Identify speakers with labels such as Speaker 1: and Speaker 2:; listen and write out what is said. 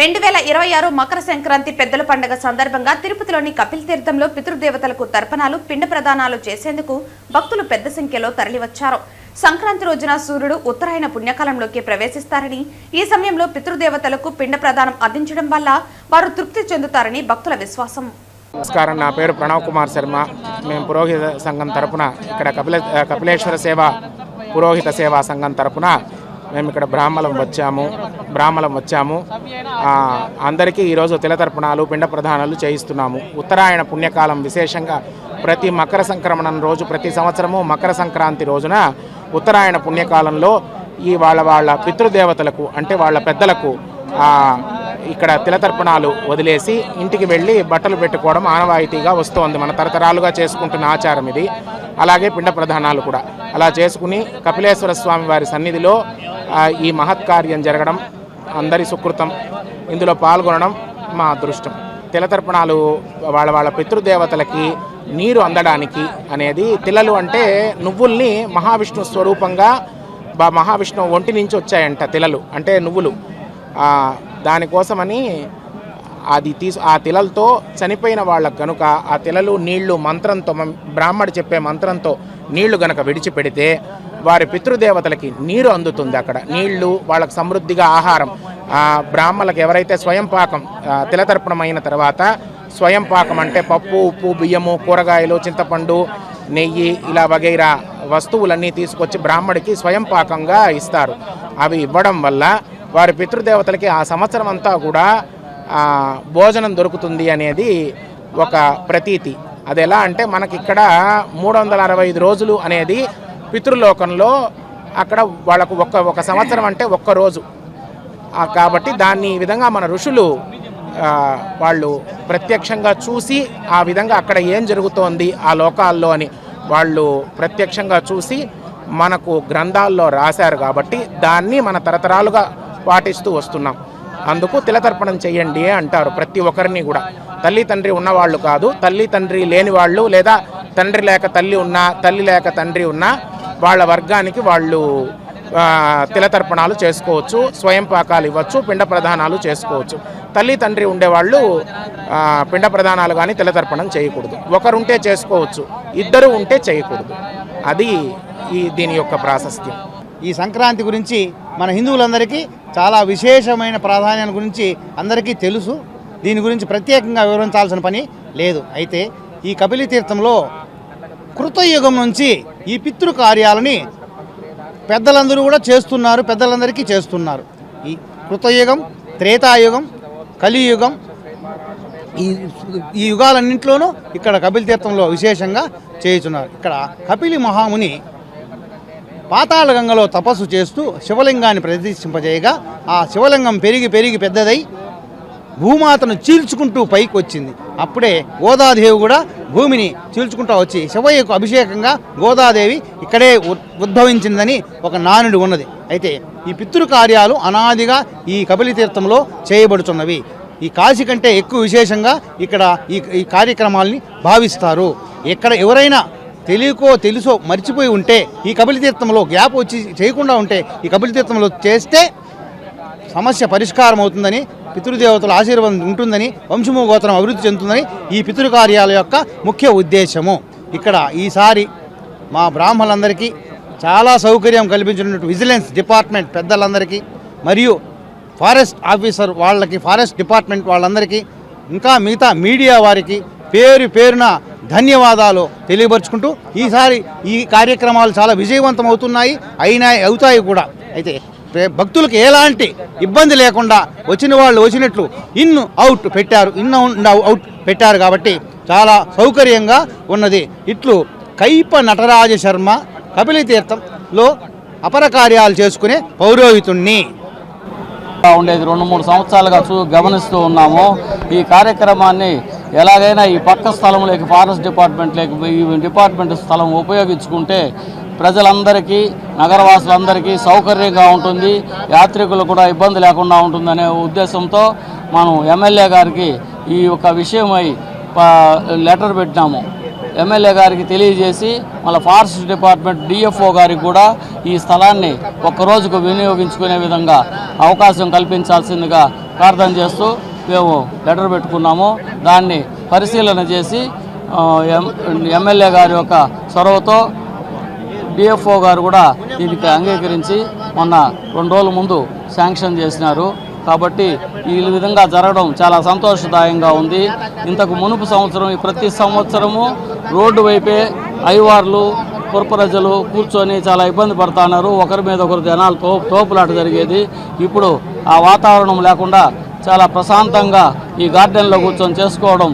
Speaker 1: 2026 మకర సంక్రాంతి పెద్దల పండుగ సందర్భంగా తిరుపతిలోని కపిల్ తీర్థంలో పితృదేవతలకు తర్పణాలు పిండ ప్రదానాలు చేసేందుకు భక్తులు పెద్ద సంఖ్యలో తరలివచ్చారు. సంక్రాంతి రోజున సూర్యుడు ఉత్తరాయణ పుణ్యకాలంలోకి ప్రవేశిస్తారని, ఈ సమయంలో పితృదేవతలకు పిండ ప్రదానం అందించడం వల్ల వారు తృప్తి చెందుతారని భక్తుల విశ్వాసం.
Speaker 2: నమస్కారం, నా పేరు ప్రణవ్ కుమార్ శర్మ. మేము పురోహిత సంఘం తరపున ఇక్కడ కపిలేశ్వర సేవ పురోహిత సేవా సంఘం తరపున మేము ఇక్కడ బ్రాహ్మలం వచ్చాము. అందరికీ ఈరోజు తిలతర్పణాలు పిండ ప్రదానాలు చేయిస్తున్నాము. ఉత్తరాయణ పుణ్యకాలం విశేషంగా ప్రతి మకర సంక్రమణం రోజు, ప్రతి సంవత్సరము మకర సంక్రాంతి రోజున ఉత్తరాయణ పుణ్యకాలంలో ఈ వాళ్ళ పితృదేవతలకు అంటే వాళ్ళ పెద్దలకు ఇక్కడ తిలతర్పణాలు వదిలేసి ఇంటికి వెళ్ళి బట్టలు పెట్టుకోవడం ఆనవాయితీగా వస్తోంది. మన తరతరాలుగా చేసుకుంటున్న ఆచారం ఇది. అలాగే పిండ ప్రదానాలు కూడా అలా చేసుకుని కపిలేశ్వర స్వామి వారి సన్నిధిలో ఈ మహత్కార్యం జరగడం అందరి సుకృతం. ఇందులో పాల్గొనడం మా అదృష్టం. తిలతర్పణాలు వాళ్ళ పితృదేవతలకి నీరు అందడానికి అనేది, తిలలు అంటే నువ్వుల్ని మహావిష్ణు స్వరూపంగా మహావిష్ణు ఒంటి నుంచి వచ్చాయంట తిలలు అంటే నువ్వులు. దానికోసమని ఆ తిలలతో చనిపోయిన వాళ్ళకు కనుక ఆ తిలలు నీళ్లు మంత్రంతో, బ్రాహ్మడు చెప్పే మంత్రంతో నీళ్లు గనక విడిచిపెడితే వారి పితృదేవతలకి నీరు అందుతుంది. అక్కడ నీళ్లు వాళ్ళకు సమృద్ధిగా ఆహారం. బ్రాహ్మణులకు ఎవరైతే స్వయం పాకం తిలతర్పణమైన తర్వాత స్వయం పాకం అంటే పప్పు, ఉప్పు, బియ్యము, కూరగాయలు, చింతపండు, నెయ్యి ఇలా వగైరా వస్తువులన్నీ తీసుకొచ్చి బ్రాహ్మడికి స్వయం పాకంగా ఇస్తారు. అవి ఇవ్వడం వల్ల వారి పితృదేవతలకి ఆ సంవత్సరం అంతా కూడా భోజనం దొరుకుతుంది అనేది ఒక ప్రతీతి. అది ఎలా అంటే మనకి ఇక్కడ 365 రోజులు అనేది పితృలోకంలో అక్కడ వాళ్ళకు ఒక సంవత్సరం అంటే ఒక్క రోజు. కాబట్టి దాన్ని ఈ విధంగా మన ఋషులు వాళ్ళు ప్రత్యక్షంగా చూసి ఆ విధంగా అక్కడ ఏం జరుగుతోంది ఆ లోకాల్లో అని వాళ్ళు ప్రత్యక్షంగా చూసి మనకు గ్రంథాల్లో రాశారు. కాబట్టి దాన్ని మన తరతరాలుగా పాటిస్తూ వస్తున్నాం. అందుకు తిలతర్పణం చేయండి అంటారు ప్రతి ఒక్కరిని కూడా. తల్లి తండ్రి ఉన్నవాళ్ళు కాదు, తల్లి తండ్రి లేని వాళ్ళు, లేదా తండ్రి లేక తల్లి ఉన్నా, తల్లి లేక తండ్రి ఉన్నా వాళ్ళ వర్గానికి వాళ్ళు తిలతర్పణాలు చేసుకోవచ్చు, స్వయం పాకాలు ఇవ్వచ్చు, పిండ ప్రదానాలు చేసుకోవచ్చు. తల్లి తండ్రి ఉండేవాళ్ళు పిండ ప్రదానాలు కానీ తిలతర్పణం చేయకూడదు. ఒకరుంటే చేసుకోవచ్చు, ఇద్దరు ఉంటే చేయకూడదు. అది దీని యొక్క ప్రాశస్త్యం.
Speaker 3: ఈ సంక్రాంతి గురించి మన హిందువులందరికీ చాలా విశేషమైన ప్రాధాన్యం గురించి అందరికీ తెలుసు. దీని గురించి ప్రత్యేకంగా వివరించాల్సిన పని లేదు. అయితే ఈ కపిలి తీర్థంలో కృతయుగం నుంచి ఈ పితృకార్యాలని పెద్దలందరూ కూడా చేస్తున్నారు, పెద్దలందరికీ చేస్తున్నారు. ఈ కృతయుగం, త్రేతాయుగం, కలియుగం, ఈ యుగాలన్నింటిలోనూ ఇక్కడ కపిలి తీర్థంలో విశేషంగా చేయుచున్నారు. ఇక్కడ కపిలి మహాముని పాతాళ గంగలో తపస్సు చేస్తూ శివలింగాన్ని ప్రతిష్ఠింపజేయగా ఆ శివలింగం పెరిగి పెరిగి పెద్దదై భూమాతను చీల్చుకుంటూ పైకి వచ్చింది. అప్పుడే గోదాదేవి కూడా భూమిని చీల్చుకుంటూ వచ్చి శివయ్యకు అభిషేకంగా గోదాదేవి ఇక్కడే ఉద్భవించిందని ఒక నానుడి ఉన్నది. అయితే ఈ పితృకార్యాలు అనాదిగా ఈ కపిలి తీర్థంలో చేయబడుతున్నవి. ఈ కాశీ కంటే ఎక్కువ విశేషంగా ఇక్కడ ఈ కార్యక్రమాల్ని భావిస్తారు. ఇక్కడ ఎవరైనా తెలుసో మర్చిపోయి ఉంటే ఈ కపిలి తీర్థంలో గ్యాప్ వచ్చి చేయకుండా ఉంటే ఈ కపిలి తీర్థంలో చేస్తే సమస్య పరిష్కారం అవుతుందని, పితృదేవతల ఆశీర్వాదం ఉంటుందని, వంశము గోత్రం అభివృద్ధి చెందుతుందని ఈ పితృకార్యాల యొక్క ముఖ్య ఉద్దేశము. ఇక్కడ ఈసారి మా బ్రాహ్మణులందరికీ చాలా సౌకర్యం కల్పించినటువంటి విజిలెన్స్ డిపార్ట్మెంట్ పెద్దలందరికీ, మరియు ఫారెస్ట్ ఆఫీసర్ వాళ్ళకి, ఫారెస్ట్ డిపార్ట్మెంట్ వాళ్ళందరికీ, ఇంకా మిగతా మీడియా వారికి పేరున ధన్యవాదాలు తెలియపరుచుకుంటూ ఈసారి ఈ కార్యక్రమాలు చాలా విజయవంతం అవుతాయి కూడా. అయితే భక్తులకు ఎలాంటి ఇబ్బంది లేకుండా వచ్చిన వాళ్ళు వచ్చినట్లు ఇన్ అవుట్ పెట్టారు కాబట్టి చాలా సౌకర్యంగా ఉన్నది. ఇట్లు కైప నటరాజ శర్మ, కపిలి తీర్థంలో అపర కార్యాలు చేసుకునే పౌరోహితుణ్ణి.
Speaker 4: ఉండేది 2-3 సంవత్సరాలుగా గమనిస్తూ ఉన్నాము. ఈ కార్యక్రమాన్ని ఎలాగైనా ఈ పక్క స్థలంలోకి, ఫారెస్ట్ డిపార్ట్మెంట్లోకి ఈ డిపార్ట్మెంట్ స్థలం ఉపయోగించుకుంటే ప్రజలందరికీ, నగరవాసులందరికీ సౌకర్యంగా ఉంటుంది, యాత్రికులు కూడా ఇబ్బంది లేకుండా ఉంటుందనే ఉద్దేశంతో మనం ఎమ్మెల్యే గారికి ఈ యొక్క విషయమై లెటర్ పెట్టినాము. ఎమ్మెల్యే గారికి తెలియజేసి మళ్ళీ ఫారెస్ట్ డిపార్ట్మెంట్ డిఎఫ్ఓ గారికి కూడా ఈ స్థలాన్ని ఒక్కరోజుకు వినియోగించుకునే విధంగా అవకాశం కల్పించాల్సిందిగా ప్రార్థన చేస్తూ మేము లెటర్ పెట్టుకున్నాము. దాన్ని పరిశీలన చేసి ఎమ్మెల్యే గారి యొక్క చొరవతో డిఎఫ్ఓ గారు కూడా దీనికి అంగీకరించి మొన్న 2 రోజుల ముందు శాంక్షన్ చేసినారు. కాబట్టి ఈ విధంగా జరగడం చాలా సంతోషదాయంగా ఉంది. ఇంతకు మునుపు సంవత్సరం ప్రతి సంవత్సరము రోడ్డు వైపే అయ్యవార్లు పుర ప్రజలు కూర్చొని చాలా ఇబ్బంది పడుతున్నారు. ఒకరి మీద ఒకరు జనాలు తోపులాట జరిగేది. ఇప్పుడు ఆ వాతావరణం లేకుండా చాలా ప్రశాంతంగా ఈ గార్డెన్లో కూర్చొని చేసుకోవడం